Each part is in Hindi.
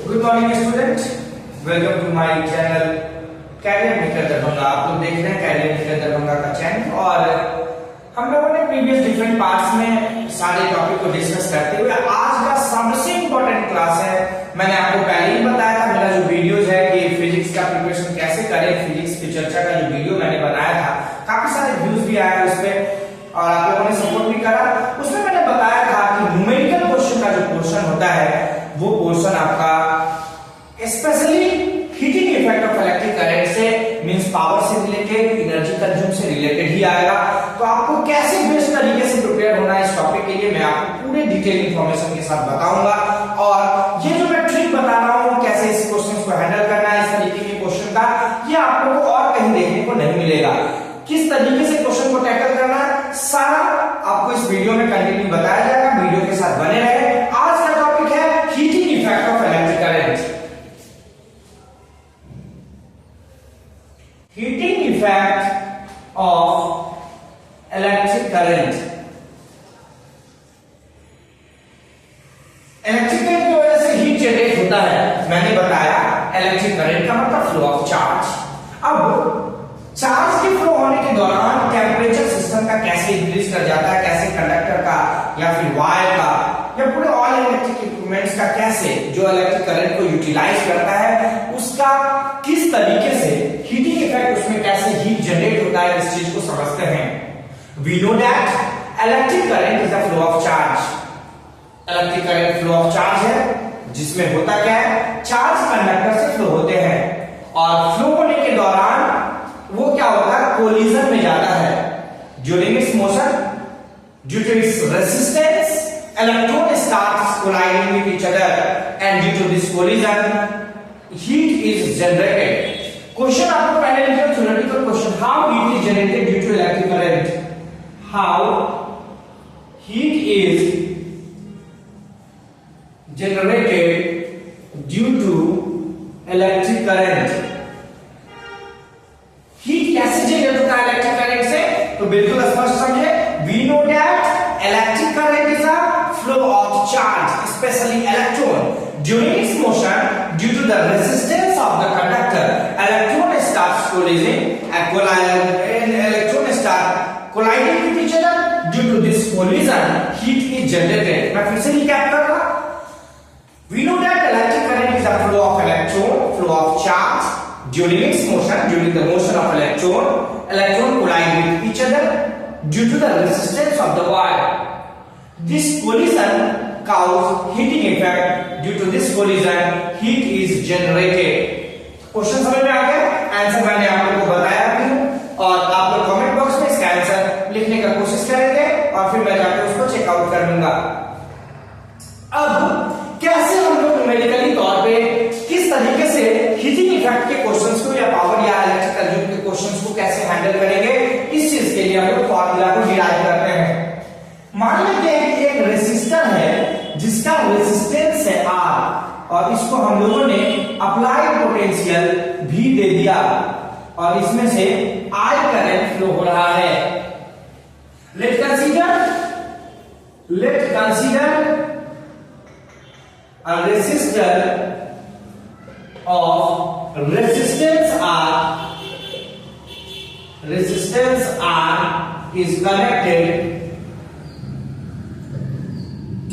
Good morning student, welcome to my channel career maker Darbhanga. आप लोग देख रहे हैं कैरियर मेकर दरभंगा का चैनल और हम लोगों ने प्रीवियस डिफरेंट पार्ट्स में सारे टॉपिक को डिस्कस करते हुए आज का सबसे इंपॉर्टेंट क्लास है। मैंने आपको पहले ही बताया था मेरा जो वीडियोज है कि फिजिक्स का प्रिपरेशन कैसे करें, फिजिक्स की चर्चा का जो वीडियो मैंने बनाया था काफी सारे व्यूज भी आए उस पर और आप लोगों ने सपोर्ट भी करा। उसमें मैंने बताया था कि न्यूमेरिकल क्वेश्चन का जो पोर्शन होता है वो पोर्शन आपका specially heating effect of electric current से मींस पावर से रिलेटेड, एनर्जी कंज्यूम से रिलेटेड ही आएगा। तो आपको कैसे बेस्ट तरीके से प्रिपेयर होना है इस टॉपिक के लिए मैं आपको पूरे डिटेल इंफॉर्मेशन के साथ बताऊंगा। और ये जो मैं ट्रिक बता रहा हूं कैसे इस क्वेश्चन को हैंडल करना है, इस तरीके के क्वेश्चन का, ये आप लोगों को और कहीं देखने को नहीं मिलेगा। किस तरीके से क्वेश्चन को टैकल करना है सारा आपको इस वीडियो में कंटिन्यू बताया जाएगा। वीडियो के साथ बने रहे। आज का टॉपिक है heating effect of electric current. Heating effect of electric current. Electric current की वजह से हीट जनरेट होता है। मैंने बताया इलेक्ट्रिक करंट का मतलब फ्लो ऑफ चार्ज। अब चार्ज के फ्लो होने के दौरान टेम्परेचर सिस्टम का कैसे इंक्रीज कर जाता है, कैसे कंडक्टर का या फिर वायर का या पूरे ऑल इलेक्ट्रिक इक्विपमेंट्स का कैसे जो इलेक्ट्रिक करंट को यूटिलाइज करता है उसका किस तरीके से हीटिंग इफेक्ट उसमें कैसे हीट जनरेट होता है, इस चीज को समझते हैं। We know that electric current is the flow of charge. Electric current flow of charge है जिसमें होता क्या है, चार्ज कंडक्टर से फ्लो होते हैं और फ्लो होने के दौरान वो क्या होता है, कोलिजन में जाता है। During its motion due to its resistance electron starts colliding with each other and due to this collision heat is generated. Question आपको पहले लिखा है theoretical question, how heat is generated due to electric current? How heat is generated due to electric current? Heat कैसे जनरेट होता है इलेक्ट्रिक करंट से? तो बिल्कुल स्पष्ट समझे। We know that electric current is a flow of charge, especially electron. During its motion, due to the resistance of the conductor, electron starts colliding and electron start colliding with each other. Due to this collision, heat is generated. मैं फिर से रिकैप कर रहा। We know that electric current is a flow of electron, flow of charge. During its motion, during the motion of electron collide with each other due to the resistance of the wire. This collision causes heating effect. Due to this collision, heat is generated. Question समझ में आ गया? आंसर मैंने आप लोगों को बताया भी और आप लोग कमेंट बॉक्स में इसका आंसर लिखने का कोशिश करेंगे और फिर मैं जाकर उसको चेकआउट कर लूंगा। अब कैसे हम लोग न्यूमेरिकली तौर पे किस तरीके से हीटिंग इफेक्ट के क्वेश्चंस को या पावर या इलेक्ट्रिक कंज्यूम के क्वेश्चंस को कैसे हैंडल करेंगे, इस चीज के लिए हम लोग फार्मूला को डिराइव करते हैं। मान लीजिए कि एक रेसिस्टर है जिसका रेजिस्टेंस है R और इसको हम लोगों ने अप्लाइड पोटेंशियल भी दे दिया और इसमें से I करंट फ्लो हो रहा है। Late consider a resistor of resistance R is connected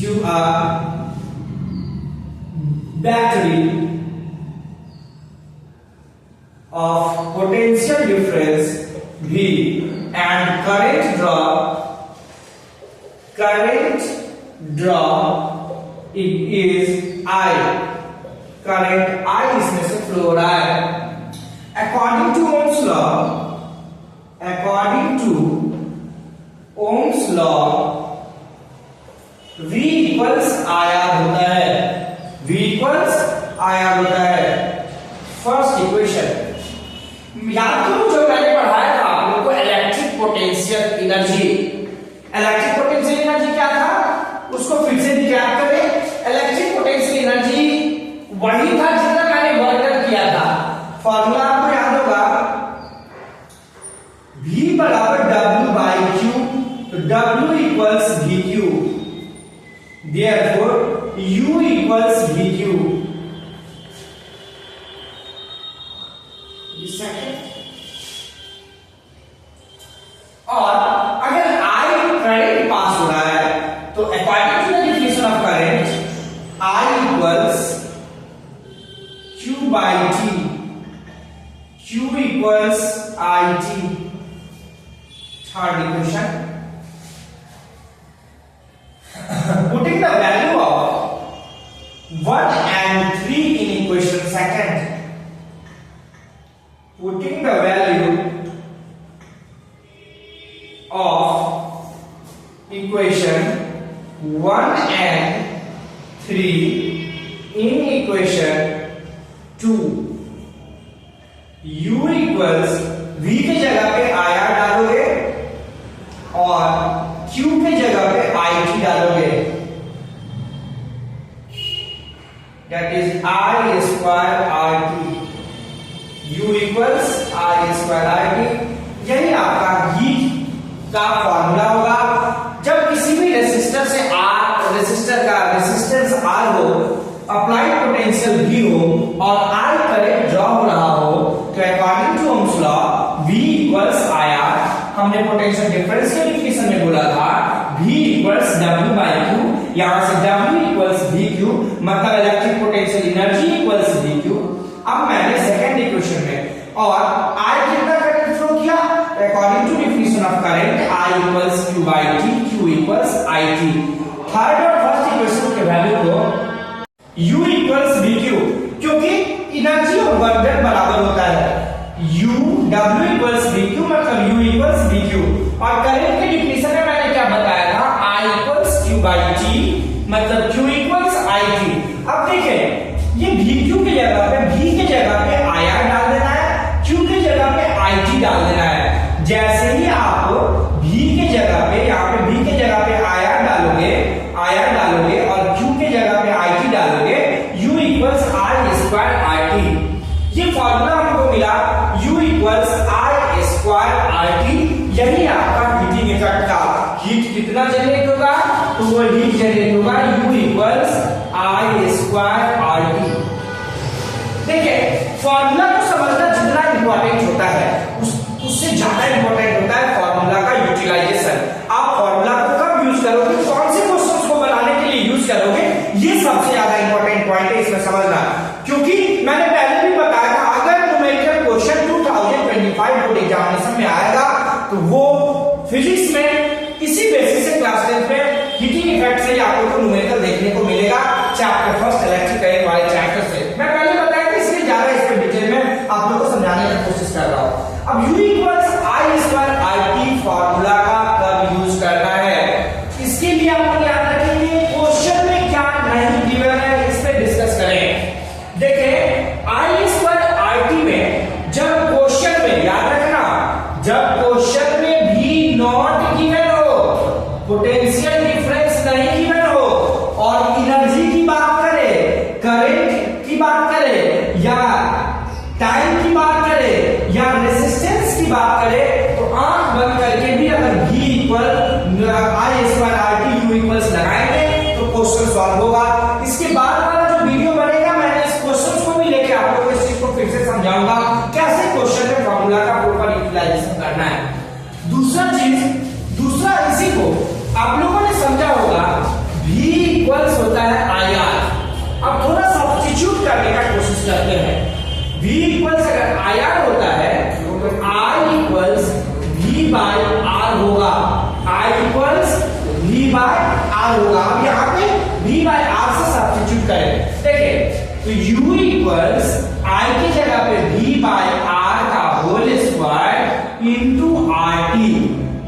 to a battery of potential difference V and current draw it is I, current I इसमें से फ्लो हो रहा है। According to Ohm's law V equals IR होता है। फर्स्ट इक्वेशन याद करो जो मैंने पढ़ाया था आप लोगों को, electric potential energy. Electric potential energy क्या था उसको फिर से याद करें। इलेक्ट्रिक पोटेंशियल एनर्जी वही था जितना मैंने वर्क किया था। फॉर्मूला आपको याद होगा, V बराबर W बाई Q, तो W equals VQ, therefore U equals VQ। by T, Q equals IT. Third equation, putting the value of 1 and 3 in equation second, putting the value of equation 1 and 3 in equation 2, u equals v की जगह पे IR डालोगे और q की जगह पे IT डालोगे, that is I square RT, u equals I square RT. यही आपका हीट का फॉर्मूला होगा। जब किसी भी रेसिस्टर से R, रेसिस्टर का रेसिस्टेंस R हो, अप्लाइड पोटेंशियल V हो और I करंट ड्रॉ हो रहा हो, तो according to Ohm's law V equals IR, हमने पोटेंशियल डिफरेंस के इक्वेशन में बोला था V equals W by Q, यहां से W इक्वल्स VQ, मतलब electric potential energy equals VQ। अब मैंने सेकंड इक्वेशन में और I कितना करंट फ्लो किया, according to definition of current I equals Q by T, Q equals IT। Third और फर्स्ट इक्वेशन के वैल्यू को U इक्वल्स VQ, क्योंकि एनर्जी और वर्क डन बराबर होता है, U W इक्वल्स VQ मतलब U इक्वल्स VQ। और करंट के डिफिनेशन में मैंने क्या बताया था, I equals Q by T मतलब Q इक्वल्स IT। अब देखिए ये VQ की जगह पे V की जगह पे IR डाल देना है, Q की जगह पे IT डाल देना है। जैसे ही आप V की जगह पे, यहाँ पे V की जगह पे IR डालोगे और Q की जगह पे IT डालोगे, U equals I square RT। ये फॉर्मूला हमको मिला U equals I square RT। यही आपका हीटिंग इफेक्ट का हीट कितना जनरेट होगा, तो वो हीट जनरेट होगा U equals I square RT। देखिए फॉर्मूला को समझना जितना इंपॉर्टेंट होता है उससे ज्यादा इंपॉर्टेंट होता है फॉर्मूला का यूटिलाइजेशन। आप फॉर्मूला को कब यूज करोगे, कौन से क्वेश्चंस को बनाने के लिए यूज करोगे, ये सबसे ज्यादा इंपॉर्टेंट पॉइंट है इसमें समझना। क्योंकि मैंने पहले भी बताया था अगर न्यूमेरिकल क्वेश्चन 2025 बोर्ड एग्जामिनेशन में आएगा तो वो फिजिक्स में इसी बेसिस से क्लास 10 में हीटिंग इफेक्ट से आप लोगों को न्यूमेरिकल देखने को मिलेगा, चैप्टर फर्स्ट इलेक्ट्रिक करंट वाले चैप्टर से। मैं पहले बताया था, इसलिए ज्यादा इस पे डिटेल में आप लोगों को समझाने की कोशिश कर रहा हूं। अब U equals I square RT formula का कब यूज करना है, इसके लिए आप याद रखेंगे क्वेश्चन में क्या नहीं गिवन है, इस पे डिस्कस करें। देखिए I स्क्वायर RT में जब क्वेश्चन में, याद रखना, जब क्वेश्चन में भी नॉट गिवन हो, पोटेंशियल डिफरेंस नहीं गिवन हो और एनर्जी की बात करें, करंट की बात करें या टाइम की बात करें या रेजिस्टेंस की बात करें, तो आंख बंद करके भी अगर V equal I square RT U equals लगाएंगे तो क्वेश्चन सॉल्व होगा। इसके बाद वाला जो वीडियो बनेगा मैंने इस क्वेश्चन को भी लेके आप लोगों को इस चीज को फिर से समझाऊंगा कैसे क्वेश्चन में फॉर्मूला का प्रॉपर यूटिलाइजेशन करना है। दूसरा इसी को आप लोगों ने समझा होगा, V इक्वल्स होता है IR। अब थोड़ा सब्स्टिट्यूट करने का कोशिश करते हैं। V इक्वल्स अगर IR होता है तो I equals V by R होगा, I equals V by R होगा। अब यहाँ पे V बाय R से सब्स्टिट्यूट करें, देखिए तो U इक्वल्स I की जगह पे V बाय R का होल स्क्वायर इंटू RT,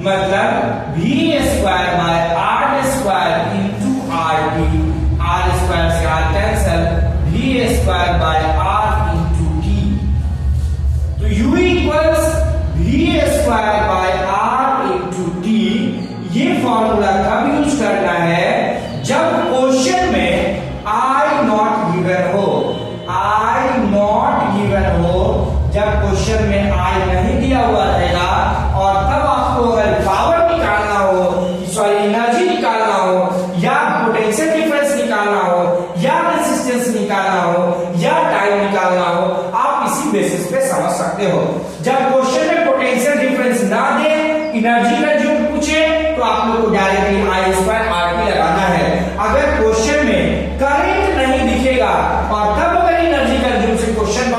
मतलब V square by R square into RT, R square से R cancel, V square by R U equals V square by R into T। ये फॉर्मूला कब यूज करना है, जब क्वेश्चन में I नॉट गिवन हो, I नॉट गिवन हो, जब क्वेश्चन में I नहीं दिया हुआ रहेगा और तब आपको अगर पावर निकालना हो, सॉरी एनर्जी निकालना हो या पोटेंशियल डिफरेंस निकालना हो या रेजिस्टेंस निकालना हो या टाइम निकालना हो, आप इसी बेसिस पे समझ सकते हो। जब क्वेश्चन में पोटेंशियल डिफरेंस ना दे, एनर्जी का जो पूछे तो आप लोग को डायरेक्टली I स्क्वायर RT लगाना है। अगर क्वेश्चन में करंट नहीं दिखेगा और तब अगर एनर्जी का जो से क्वेश्चन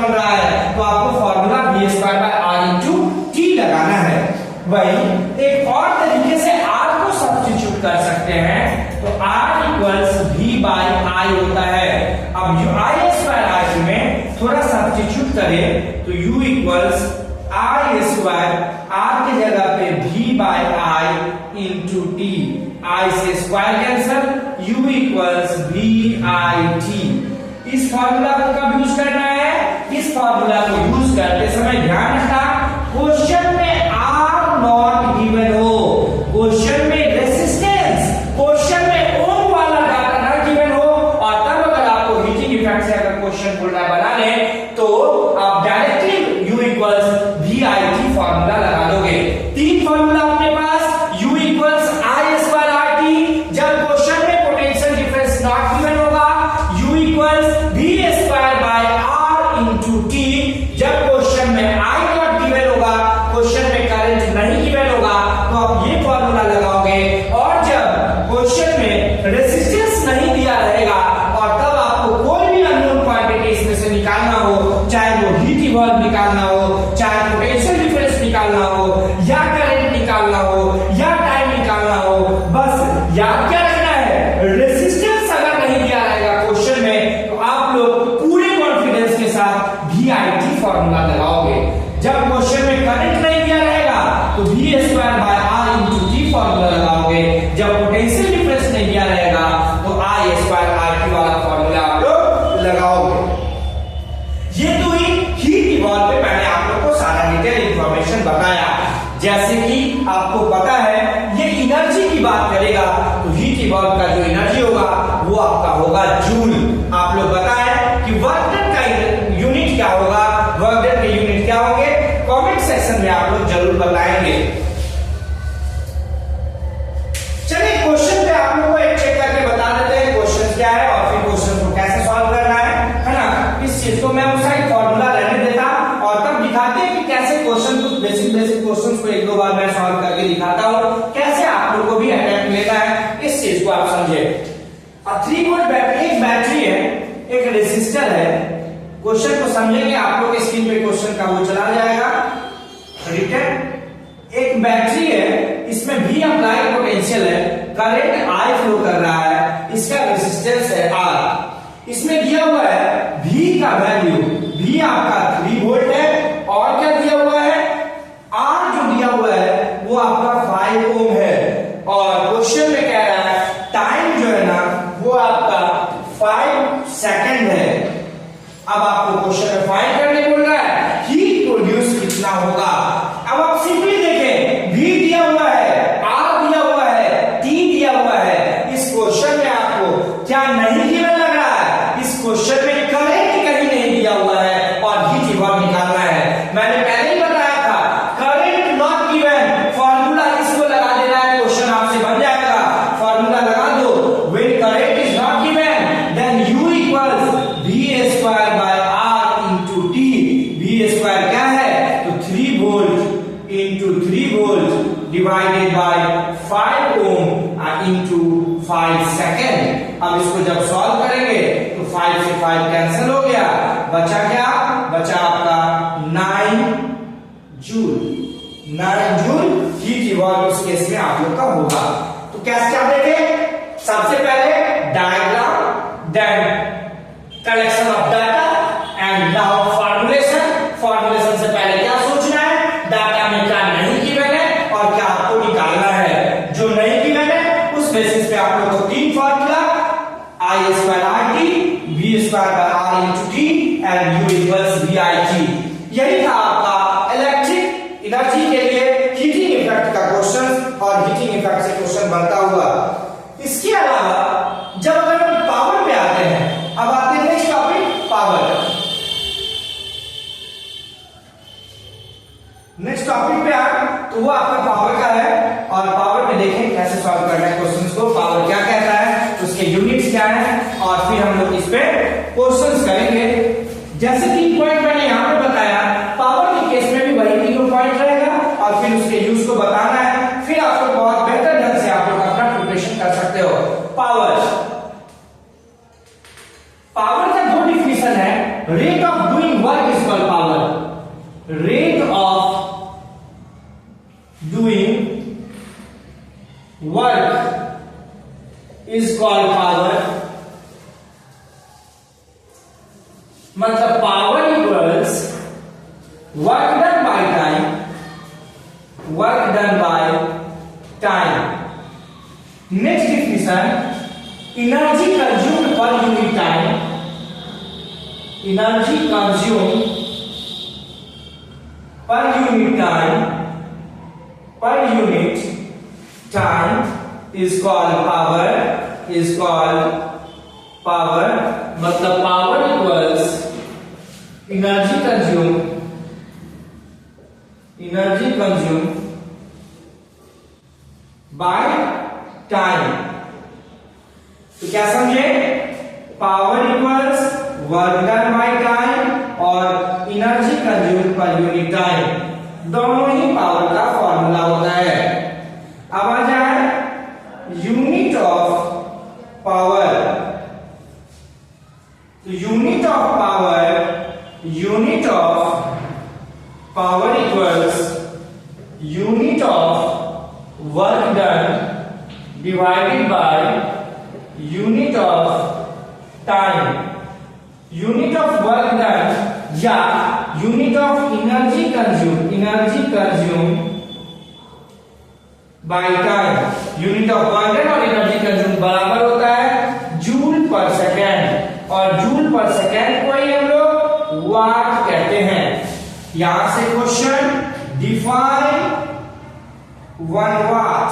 अब आई स्क्वायर आर में थोड़ा सब्स्टिट्यूट करें तो u equals I square R की जगह पे v by I into T, I से square cancel, u equals v I T. इस फॉर्मूला को कब यूज करना है? इस फॉर्मूला को यूज करते समय ध्यान रखना, क्वेश्चन में आर नॉट गिवन हो, क्वेश्चन में रेजिस्टेंस, क्वेश्चन में ओम वाला डाटा ना गिवन हो, और तब अगर आपको हीटिंग इफेक्ट से अगर क्वेश्चन बोल रहा है बनाने, तो आप directly u equals V I T formula लगा दोगे। तीन फॉर्मूला अपने पास, u equals I square R T, जब क्वेश्चन में पोटेंशियल डिफरेंस नॉट गिवन होगा, u equals v square by r into T, जब क्वेश्चन में i नॉट गिवन होगा, क्वेश्चन में करंट नहीं गिवन होगा, तो आप ये फॉर्मूला लगाओगे, और जब क्वेश्चन में रेजिस्टेंस नहीं दिया रहेगा और तब आपको कोई भी अननोन क्वांटिटी इसमें से निकालना हो, चाहे वो हीट इवॉल्व निकालना हो, चाहे पोटेंशियल डिफरेंस निकालना हो, या करंट निकालना हो, या टाइम निकालना हो, बस याद क्या रखना है, रेजिस्टेंस अगर नहीं दिया रहेगा क्वेश्चन में, तो आप लोग पूरे कॉन्फिडेंस के साथ VIT फॉर्मूला लगाओगे। जब क्वेश्चन में करंट नहीं दिया रहेगा तो v square by r into T formula लगाओगे, जब पोटेंशियल डिफरेंस नहीं दिया रहेगा तो I स्क्वायर आर टी वाला फॉर्मूला आप लोग लगाओगे। ये तो ही हीट इवॉल्व पे मैंने आप लोग को सारा डिटेल इंफॉर्मेशन बताया। जैसे कि आपको पता है ये एनर्जी की बात करेगा तो हीट इवॉल्व का जो एनर्जी होगा वो आपका होगा जूल। आप लोग बताएं कि वर्क डन का यूनिट क्या होगा, वर्क डन के यूनिट क्या होंगे, कमेंट सेक्शन में आप लोग जरूर बताएंगे। चलिए क्वेश्चन पे आप लोग को एक चेक करके बता देते हैं क्वेश्चन क्या है और फिर क्वेश्चन को कैसे सॉल्व करना है ना। इस चीज को मैं उस साइड फॉर्मूला रहने देता और तब दिखाते हैं कि कैसे क्वेश्चन कुछ बेसिक क्वेश्चंस को एक दो बार मैं सॉल्व करके दिखाता हूं, कैसे आप लोग को भी अटेम्प्ट लेना है, इस चीज को आप समझे। 3 वोल्ट बैटरी, एक बैटरी है, एक रेसिस्टर है। क्वेश्चन को समझेंगे आप लोग, स्क्रीन पे क्वेश्चन का वो चला जाएगा रिटर्न। एक बैटरी है, इसमें V अप्लाई पोटेंशियल है, करंट I फ्लो कर रहा है, इसका रेजिस्टेंस है R। इसमें दिया हुआ है V का वैल्यू, V आपका 3 वोल्ट है, और क्या दिया हुआ है, R जो दिया हुआ है वो आपका 5 ओम है, और क्वेश्चन में कह रहा है टाइम जो है ना वो आपका 5 सेकंड है। अब आपको क्वेश्चन में फाइंड करने बोल रहा है हीट प्रोड्यूस कितना होगा। अब आप सिंपली देखें, V दिया हुआ है, R दिया हुआ है, T दिया हुआ है, इस क्वेश्चन में आपको क्या नहीं गिवन लग रहा है, इस क्वेश्चन में करंट कहीं नहीं दिया हुआ है और हीट इवॉल्व निकालना है। मैंने पहले ही बताया था करंट नॉट गिवन, फॉर्मूला इसको लगा देना है, क्वेश्चन आपसे बन जाएगा। फॉर्मूला लगा दो, when current is not given then U equals V square by R into T। V square क्या है तो 3 volt into 3 volt divided by 5 ohm into 5 second. अब इसको जब सॉल्व करेंगे तो 5 से 5 कैंसिल हो गया, बचा क्या, बचा आपका 9 जूल। 9 जूल हीट इवॉल्व इस केस में आप लोग का होगा। तो कैसे क्या देखें, सबसे पहले diagram, then collection of data and now formulation. Formulation से पहले क्या सोचना है, डाटा में क्या नहीं गिवन है और क्या आपको निकालना है। जो नहीं गिवन है उस बेसिस पे आप लोग को 3 formula, I square R T, V square by R into T and U equals VIT। यही था आपका इलेक्ट्रिक एनर्जी के लिए हीटिंग इफेक्ट का क्वेश्चन और हीटिंग इफेक्ट से क्वेश्चन बनता हुआ। इसके अलावा जब अगर हम पावर पे आते हैं, अब आते हैं next topic power. Next topic पे आए तो वो आपका पावर का है, और पावर में देखें कैसे सॉल्व करना है क्वेश्चंस को, पावर क्या कहता है, उसके यूनिट्स क्या है, और फिर हम लोग इस पे क्वेश्चंस करेंगे। जैसे 3 पॉइंट मैंने यहाँ पे बताया, पावर के केस में भी वही 3 पॉइंट रहेगा और फिर उसके यूज को बताना है, फिर आप लोग बहुत बेहतर ढंग से आप लोग अपना प्रिपरेशन कर सकते हो। पावर, पावर का 2 डिफिनेशन है, rate of doing work is called power, rate of doing work is called power मतलब power equals work done by time, work done by time. Next definition, energy consumed per unit time, energy consumed per unit time, पर unit time is called power, is called power। मतलब power equals energy consumed, energy consumed by time। तो क्या समझे, power equals work done by time और energy consumed per unit time, दोनों ही पावर का फॉर्मूला होता है। अब आ जाए unit of power. Unit of power, unit of power equals unit of work done divided by unit of time. Unit of work done या unit of energy consume, energy consume by time. Unit of work done और एनर्जी कंज्यूम बराबर होता है जूल पर सेकेंड, और जूल पर सेकेंड को ही हम लोग वाट कहते हैं। यहां से क्वेश्चन, डिफाइन 1 वाट।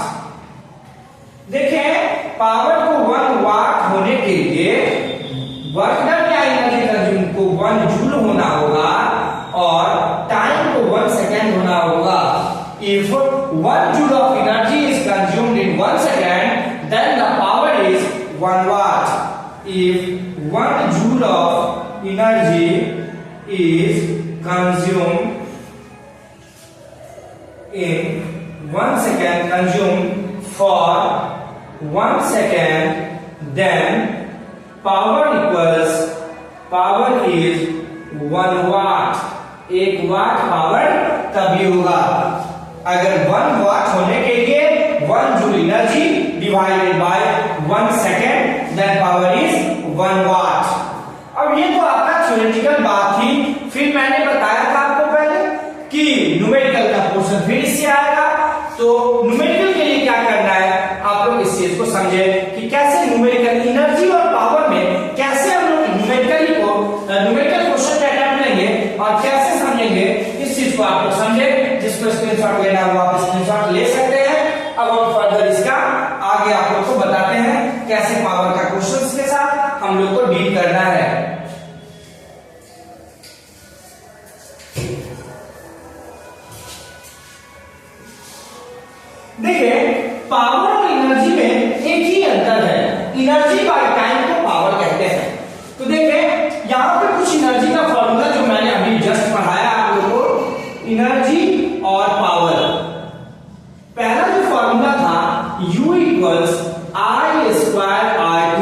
देखें, पावर को 1 वाट होने के लिए वर्क डन या एनर्जी कंज्यूम को 1 जूल होना होगा और टाइम को 1 सेकेंड होना होगा। If 1 joule of energy is consumed in 1 second, then the power is 1 watt. If 1 joule of energy is consumed in 1 second, consumed for 1 second, then power is 1 watt. 1 watt power तभी होगा अगर 1 वाट होने के लिए 1 joule energy divided by 1 second, then power is 1 watt. अब ये तो आपका थ्योरेटिकल बात थी। फिर मैंने बताया था आपको पहले कि न्यूमेरिकल का पोर्शन फिर इससे आएगा। तो न्यूमेरिकल के लिए क्या करना है, आप लोग इस चीज को समझे कि कैसे न्यूमेरिकल एनर्जी और पावर में कैसे हम लोग न्यूमेरिकल क्वेश्चन का अटेम्प्ट लेंगे और कैसे समझेंगे, इस चीज को आप लोग समझे। जिसको स्क्रीनशॉट लेना है वो आप स्क्रीनशॉट ले सकते हैं। अब हम फर्दर इसका आगे आप लोग को बताते हैं कैसे पावर का क्वेश्चंस के साथ हम लोग को डील करना है। देखिए, पावर और एनर्जी में एक ही अंतर है, एनर्जी बाय टाइम को पावर कहते हैं। तो देखिए, यहां पे कुछ एनर्जी का फॉर्मूला जो मैंने अभी जस्ट पढ़ाया आप लोगों को, एनर्जी और पावर। पहला जो फॉर्मूला था U equals I square RT,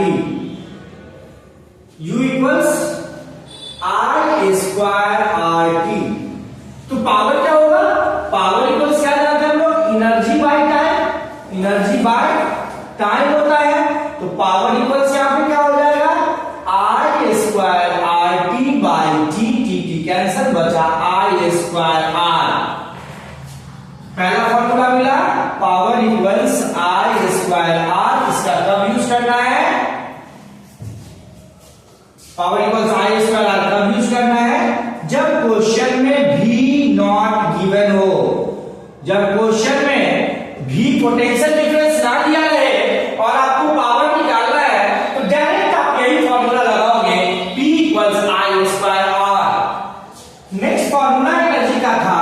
U equals I square RT। तो पावर क्या होगा, पावर इक्वल्स क्या जानते हैं हम लोग, energy by time, energy by time होता है। तो पावर इक्वल्स यहां पे क्या हो जाएगा, I square RT by T cancel, बचा I स्क्वायर R। पहला फॉर्मूला मिला, power equals I square R। इसका कब यूज करना है, power equals I square R कब यूज करना है, जब क्वेश्चन में V नॉट गिवन हो, जब क्वेश्चन में V पोटेंशियल डिफरेंस ना दिया रहे और आपको पावर निकालना है, तो डायरेक्ट आप यही फॉर्मूला लगाओगे, P equals I square R। Next formula energy का था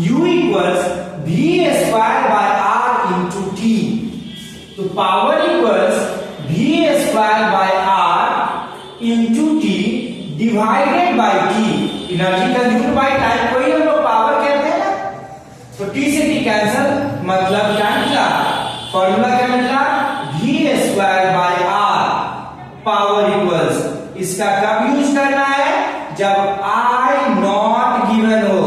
U equals V square by R into T। तो power equals V square by R into T divided by T। Energy consumed by time को ही हम लोग पावर कहते हैं ना। तो T से T कैंसिल, मतलब क्या निकला, फॉर्मूला क्या निकला, V square by R। Power equals इसका कब यूज करना है, जब I नॉट गिवन हो,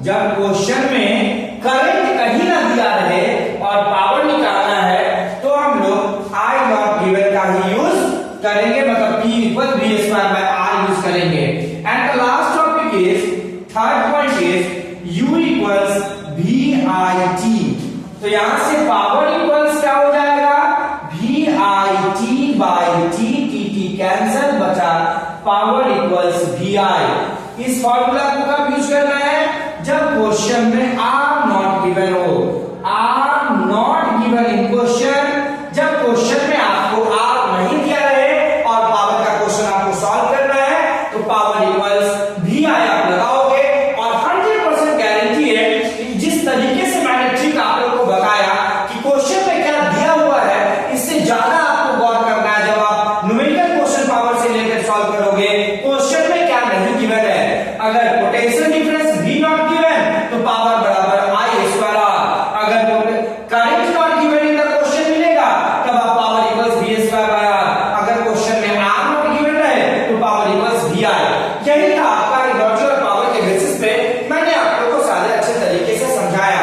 जब क्वेश्चन में करंट कहीं ना दिया रहे और पावर निकालना है, तो हम लोग I नॉट गिवन का ही यूज करेंगे, मतलब P equal V square by R use करेंगे। तो यहां से पावर इक्वल्स क्या हो जाएगा, V I T by T, T T cancel, बचा पावर इक्वल्स वी आई। इस फॉर्मूला को कब यूज करना है, जब क्वेश्चन में आर नॉट गिवन हो, R not given in question. जब क्वेश्चन में आपको आर नहीं दिया रहे और पावर का क्वेश्चन आपको सॉल्व करना है, तो पावर इक्वल्स वी आई आप लगाओगे और 100% गारंटी है कि जिस तरीके से मैंने ठीक आप लोगों को बताया कि क्वेश्चन में क्या दिया हुआ है, इससे ज्यादा आपको गौर करना है जब आप न्यूमेरिकल क्वेश्चन पावर से लेकर सॉल्व करोगे। क्वेश्चन में क्या नहीं गिवन है, अगर potential difference V not given तो पावर बराबर आई स्क्वायर आर, अगर current not given in the question मिलेगा तब आप power equals V square by R, अगर क्वेश्चन में आर नॉट गिवन रहे तो पावर इक्वल्स वी आई। यही था आपका एनर्जी और पावर के बेसिस पे मैंने आप लोगों को सारे अच्छे तरीके से समझाया।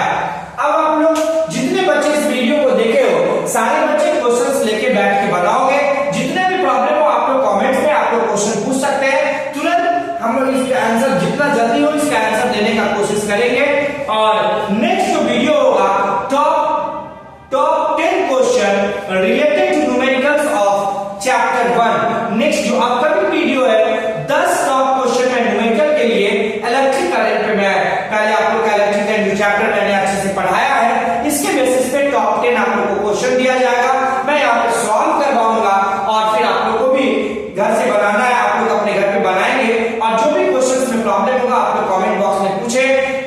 अब आप लोग जितने बच्चे इस वीडियो को देखे हो, सारे बच्चे क्वेश्चंस लेके बैठ के बनाओगे। जितने भी प्रॉब्लम हो आप लोग कमेंट्स में आप लोग क्वेश्चन पूछ सकते हैं, तुरंत हम लोग इसका आंसर जितना जल्दी हो इसका आंसर देने का कोशिश करेंगे। और नेक्स्ट जो वीडियो होगा top 10 question related to numericals of chapter 1। Next जो अपकमिंग वीडियो है 10 टॉप क्वेश्चन में न्यूमेरिकल के लिए इलेक्ट्रिक करंट पे मैं पहले आप लोग का इलेक्ट्रिक करंट जो चैप्टर मैंने अच्छे से पढ़ाया है, इसके बेसिस पे टॉप 10 आप लोग को क्वेश्चन दिया जाएगा, मैं यहाँ पे सॉल्व करवाऊंगा और फिर आप लोग को भी घर से बनाना है, आप लोग अपने घर पे बनाएंगे। और जो भी क्वेश्चंस में प्रॉब्लम होगा आप लोग कमेंट बॉक्स में पूछे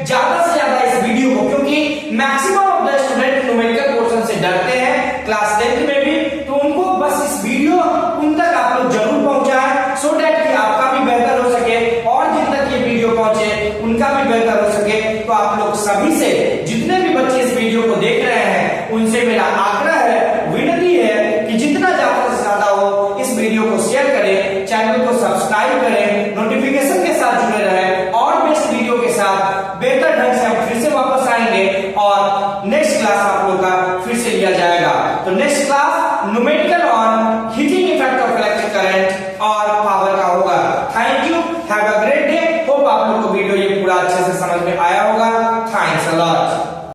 ज्यादा से ज्यादा इस वीडियो को, क्योंकि maximum of the student numerical portion से डरते हैं क्लास 10 में भी, तो उनको बस इस वीडियो उन तक आप लोग जरूर पहुंचाएं सो दैट कि आपका भी बेहतर हो सके और जिन तक ये वीडियो पहुंचे उनका भी बेहतर हो सके। तो आप लोग सभी से, जितने भी बच्चे इस वीडियो को देख रहे हैं, उनसे मेरा आग्रह है, विनती है कि जितना ज्यादा से ज्यादा हो इस वीडियो को शेयर करें, चैनल को सब्सक्राइब करें, नोटिफिकेशन के साथ जुड़े रहें और बेस्ट वीडियो के साथ बेहतर ढंग से हम फिर से वापस आएंगे और नेक्स्ट क्लास आप लोग का फिर से लिया जाएगा। तो next class numerical on heating effect of electric current और पावर का होगा। Thank you, have a great day. Hope आप लोग को वीडियो ये पूरा अच्छे से समझ में आया होगा। Thanks a lot.